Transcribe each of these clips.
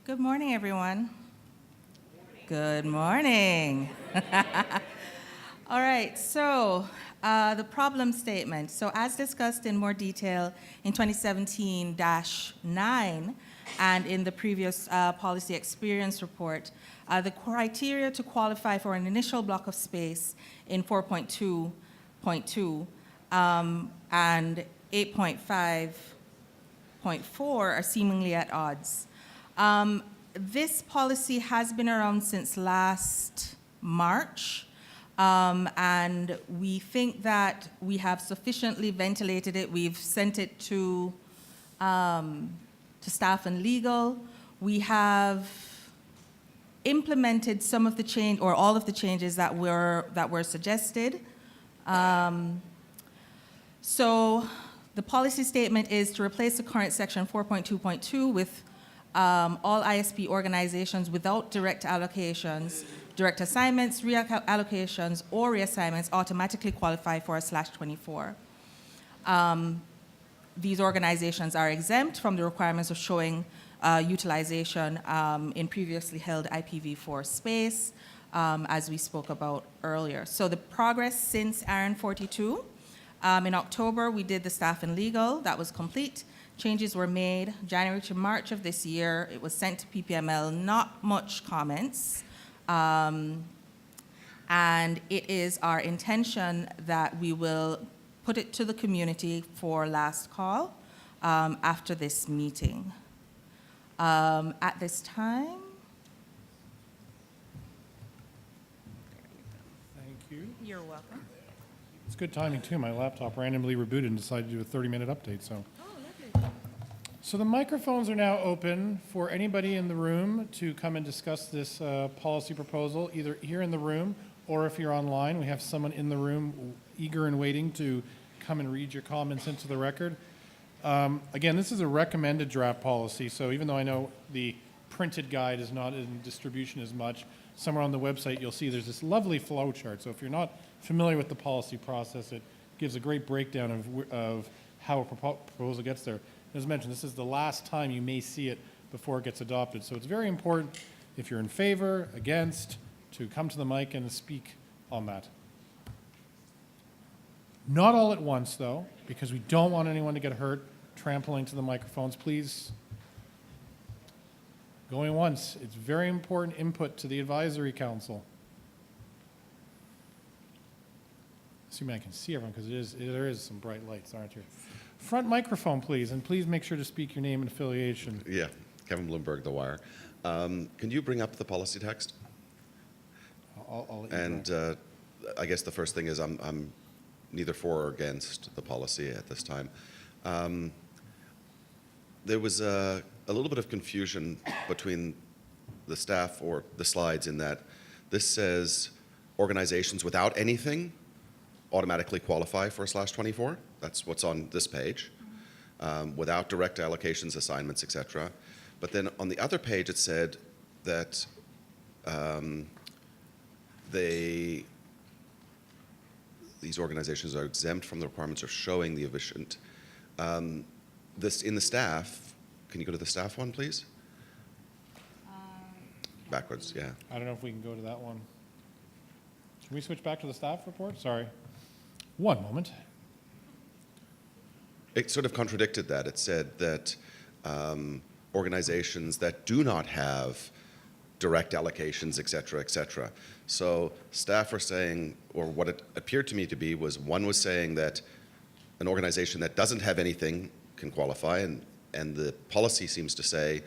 Good morning, everyone. Good morning. All right, so the problem statement. So as discussed in more detail in 2017-9 and in the previous policy experience report, the criteria to qualify for an initial block of space in 4.2.2 and 8.5.4 are seemingly at odds. This policy has been around since last March, and we think that we have sufficiently ventilated it. We've sent it to staff and legal. We have implemented some of the change or all of the changes that were suggested. So the policy statement is to replace the current section 4.2.2 with all ISP organizations without direct allocations, direct assignments, reallocations, or reassignments automatically qualify for a /24. These organizations are exempt from the requirements of showing utilization in previously held IPv4 space, as we spoke about earlier. So the progress since ARIN-42, in October, we did the staff and legal. That was complete. Changes were made January to March of this year. It was sent to PPML, not much comments. And it is our intention that we will put it to the community for last call after this meeting. At this time, Thank you. you're welcome. It's good timing, too. My laptop randomly rebooted and decided to do a 30-minute update, so. Oh, lovely. So the microphones are now open for anybody in the room to come and discuss this policy proposal, either here in the room or if you're online. We have someone in the room eager and waiting to come and read your comments into the record. Again, this is a recommended draft policy, so even though I know the printed guide is not in distribution as much, somewhere on the website you'll see there's this lovely flow chart. So if you're not familiar with the policy process, it gives a great breakdown of how a proposal gets there. As mentioned, this is the last time you may see it before it gets adopted. So it's very important, if you're in favor, against, to come to the mic and speak on that. Not all at once, though, because we don't want anyone to get hurt trampling to the microphones. Please, going once. It's very important input to the advisory council. Assuming I can see everyone, because there is some bright lights, aren't there? Front microphone, please, and please make sure to speak your name and affiliation. Yeah, Kevin Bloomberg, The Wire. Can you bring up the policy text? I'll let you And I guess the first thing is I'm neither for or against the policy at this time. There was a little bit of confusion between the staff or the slides in that this says organizations without anything automatically qualify for a /24. That's what's on this page, without direct allocations, assignments, etc. But then on the other page it said that these organizations are exempt from the requirements of showing the efficient. This in the staff, can you go to the staff one, please? Backwards, yeah. I don't know if we can go to that one. Can we switch back to the staff report? Sorry. One moment. It sort of contradicted that. It said that organizations that do not have direct allocations, et cetera, so staff are saying, or what it appeared to me to be was, one was saying that an organization that doesn't have anything can qualify, and the policy seems to say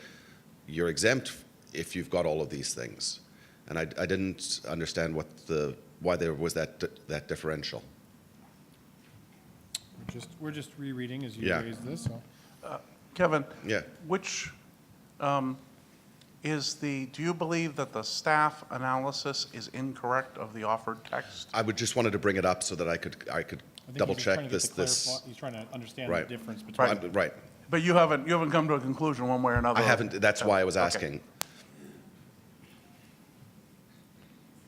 you're exempt if you've got all of these things. And I didn't understand why there was that differential. We're just rereading as you raised this. So. Kevin, Yeah. which do you believe that the staff analysis is incorrect of the offered text? I would just wanted to bring it up so that I could I think double he's check trying to this. he's trying to understand Right. the difference between. Right. But you haven't come to a conclusion one way or another? I haven't. That's why I was Okay. asking.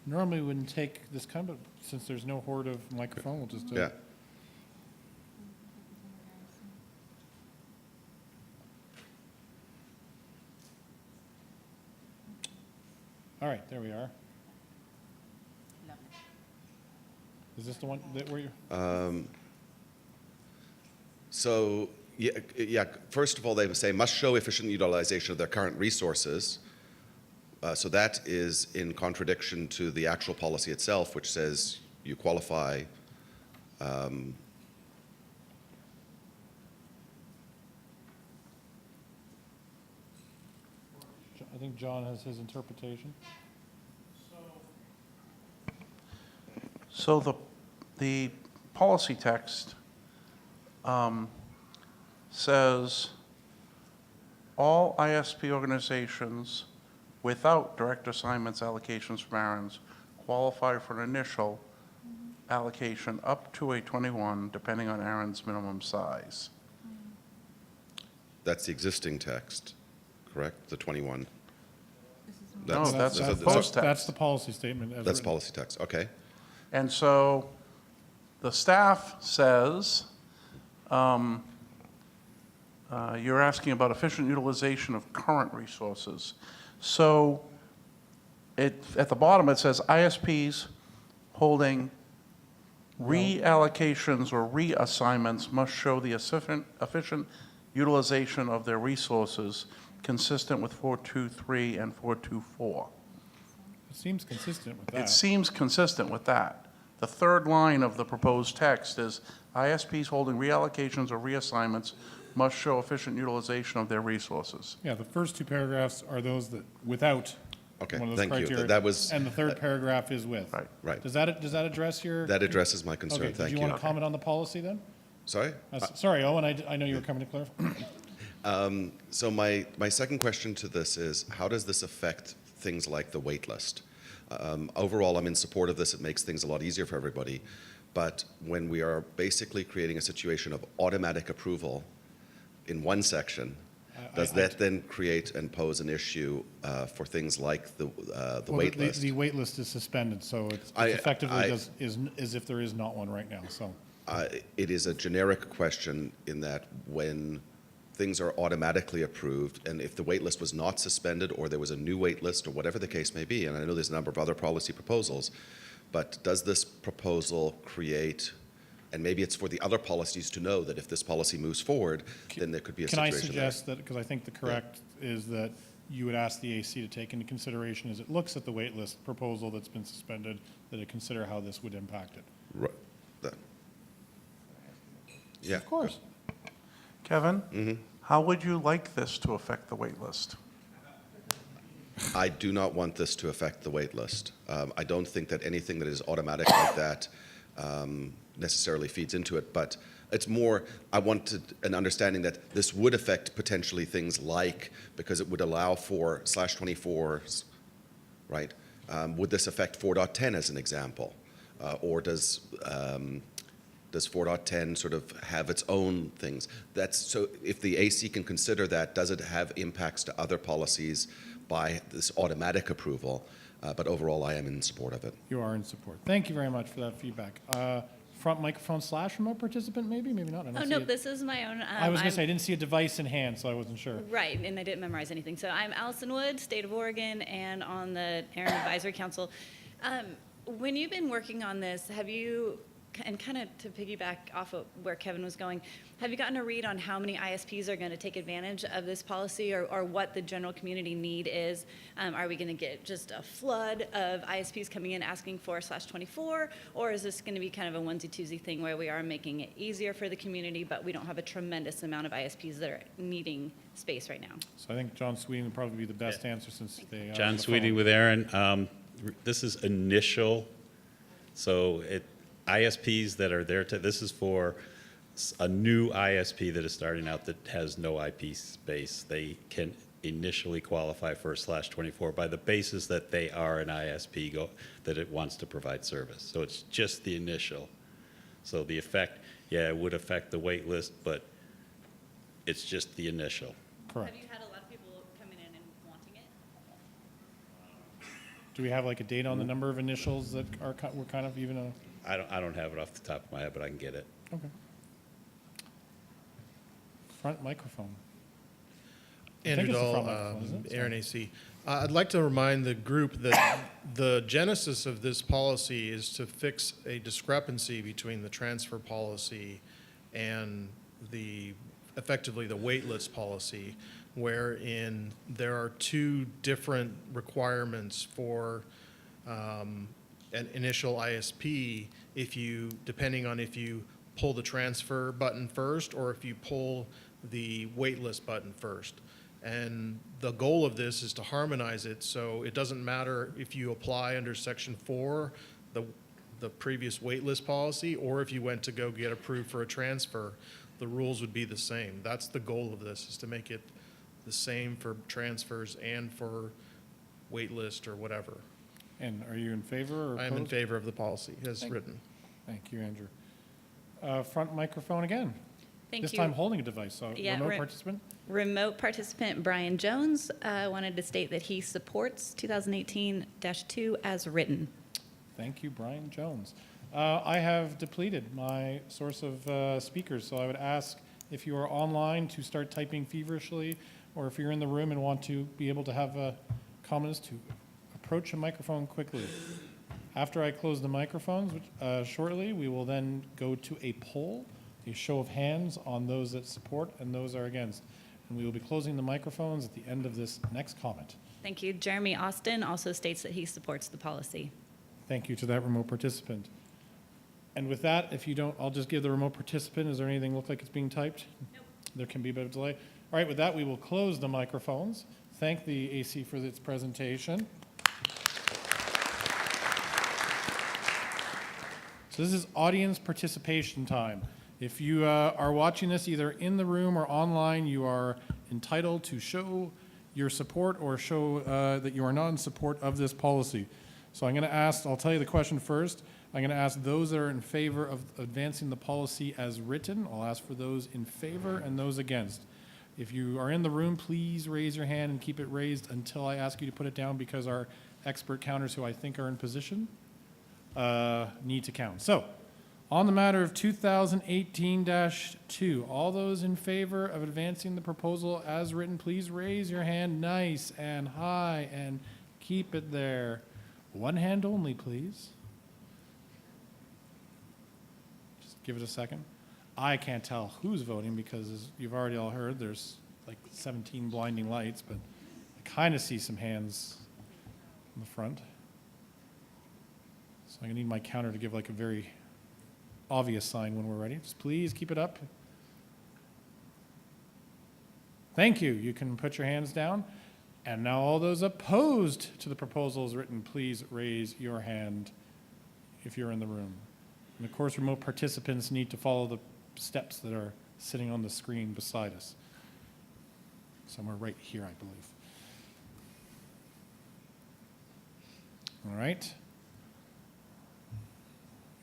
Normally we wouldn't take this kind of, since there's no horde of microphone, we'll just. Yeah. All right, there we are. Is this the one that where you're? So, yeah, first of all, they say must show efficient utilization of their current resources. So that is in contradiction to the actual policy itself, which says you qualify. I think John has his interpretation. So the policy text says all ISP organizations without direct assignments allocations from ARINs qualify for an initial allocation up to a 21, depending on ARIN's minimum size. That's the existing text, correct? The 21. No, that's the That's proposed that's text. the policy statement as That's written. policy text, okay. And so the staff says, you're asking about efficient utilization of current resources. So at the bottom, it says ISPs holding reallocations or reassignments must show the efficient utilization of their resources consistent with 423 and 424. It seems consistent with that. It seems consistent with that. The third line of the proposed text is ISPs holding reallocations or reassignments must show efficient utilization of their resources. Yeah, the first two paragraphs are those that without Okay, one of those thank you. criteria. That was, And the third paragraph is with. Right. right. Does that address your? That addresses my concern, Okay, thank did you you. want to comment on the policy then? Sorry? Sorry, Owen, I know you were coming to clarify. So my second question to this is, how does this affect things like the wait list? Overall, I'm in support of this. It makes things a lot easier for everybody. But when we are basically creating a situation of automatic approval in one section, does that then create and pose an issue for things like the wait list? The wait list is suspended, so it's effectively as if there is not one right now, so. It is a generic question in that when things are automatically approved, and if the wait list was not suspended or there was a new wait list or whatever the case may be, and I know there's a number of other policy proposals, but does this proposal create, and maybe it's for the other policies to know that if this policy moves forward, then there could be a Can I situation there. suggest that, because I think the correct is that you would ask the AC to take into consideration as it looks at the wait list proposal that's been suspended, that it consider how this would impact it. Right. Yeah. Of course. Kevin, how would you like this to affect the wait list? I do not want this to affect the wait list. I don't think that anything that is automatic like that necessarily feeds into it, but it's more, I wanted an understanding that this would affect potentially things like, because it would allow for /24s, right? Would this affect 4.10 as an example? Or does 4.10 sort of have its own things? That's, so if the AC can consider that, does it have impacts to other policies by this automatic approval? But overall, I am in support of it. You are in support. Thank you very much for that feedback. Front microphone / remote participant, maybe not. I don't Oh, see no, it. this is my own. I was going to say, I didn't see a device in hand, so I wasn't sure. Right, and I didn't memorize anything. So I'm Allison Wood, State of Oregon, and on the ARIN Advisory Council. When you've been working on this, have you, and kind of to piggyback off of where Kevin was going, have you gotten a read on how many ISPs are going to take advantage of this policy, or what the general community need is? Are we going to get just a flood of ISPs coming in asking for /24, or is this going to be kind of a onesie-twosie thing where we are making it easier for the community, but we don't have a tremendous amount of ISPs that are needing space right now? So I think John Sweeting would probably be the best answer since they are on John the Sweeting phone. with ARIN. This is initial, so ISPs that are there, this is for a new ISP that is starting out that has no IP space. They can initially qualify for a /24 by the basis that they are an ISP that it wants to provide service. So it's just the initial. So the effect, yeah, it would affect the wait list, but it's just the initial. Correct. Have you had a lot of people coming in and wanting it? Do we have like a date on the number of initials that are, we're kind of even a? I don't have it off the top of my head, but I can get it. Okay. Front microphone. think Andrew it's the Dahl, front microphone, isn't it? Aaron AC. I'd like to remind the group that the genesis of this policy is to fix a discrepancy between the transfer policy and effectively the waitlist policy, wherein there are two different requirements for an initial ISP depending on if you pull the transfer button first or if you pull the waitlist button first. And the goal of this is to harmonize it so it doesn't matter if you apply under Section 4, the previous waitlist policy, or if you went to go get approved for a transfer, the rules would be the same. That's the goal of this, is to make it the same for transfers and for waitlist or whatever. And are you in favor or I am in opposed? favor of the policy as written. Thank you, Andrew. Front microphone again. Thank This you. time holding a device, so Yeah, remote participant. Remote participant Brian Jones wanted to state that he supports 2018-2 as written. Thank you, Brian Jones. I have depleted my source of speakers, so I would ask if you are online to start typing feverishly, or if you're in the room and want to be able to have comments, to approach a microphone quickly. After I close the microphones shortly, we will then go to a poll, a show of hands on those that support and those are against. And we will be closing the microphones at the end of this next comment. Thank you. Jeremy Austin also states that he supports the policy. Thank you to that remote participant. And with that, if you don't, I'll just give the remote participant, is there anything look like it's being typed? Nope. There can be a bit of delay. All right, with that, we will close the microphones. Thank the AC for its presentation. So this is audience participation time. If you are watching this either in the room or online, you are entitled to show your support or show that you are not in support of this policy. So I'm going to ask, I'll tell you the question first. I'm going to ask those that are in favor of advancing the policy as written. I'll ask for those in favor and those against. If you are in the room, please raise your hand and keep it raised until I ask you to put it down, because our expert counters, who I think are in position, need to count. So, on the matter of 2018-2, all those in favor of advancing the proposal as written, please raise your hand nice and high and keep it there. One hand only, please. Just give it a second. I can't tell who's voting because, as you've already all heard, there's like 17 blinding lights, but I kind of see some hands in the front. So I'm going to need my counter to give like a very obvious sign when we're ready. Just please keep it up. Thank you. You can put your hands down. And now all those opposed to the proposal as written, please raise your hand if you're in the room. And of course, remote participants need to follow the steps that are sitting on the screen beside us. Somewhere right here, I believe. All right.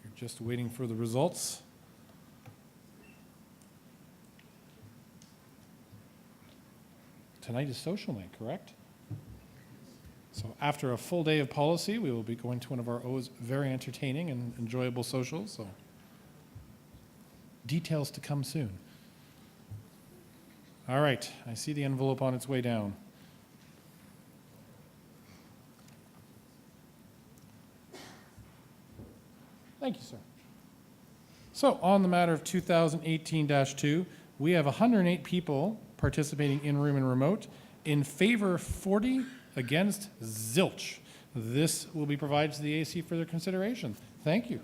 You're just waiting for the results. Tonight is social night, correct? So after a full day of policy, we will be going to one of our always very entertaining and enjoyable socials. So details to come soon. All right, I see the envelope on its way down. Thank you, sir. So on the matter of 2018-2, we have 108 people participating in room and remote. In favor, 40, against, zilch. This will be provided to the AC for their consideration. Thank you.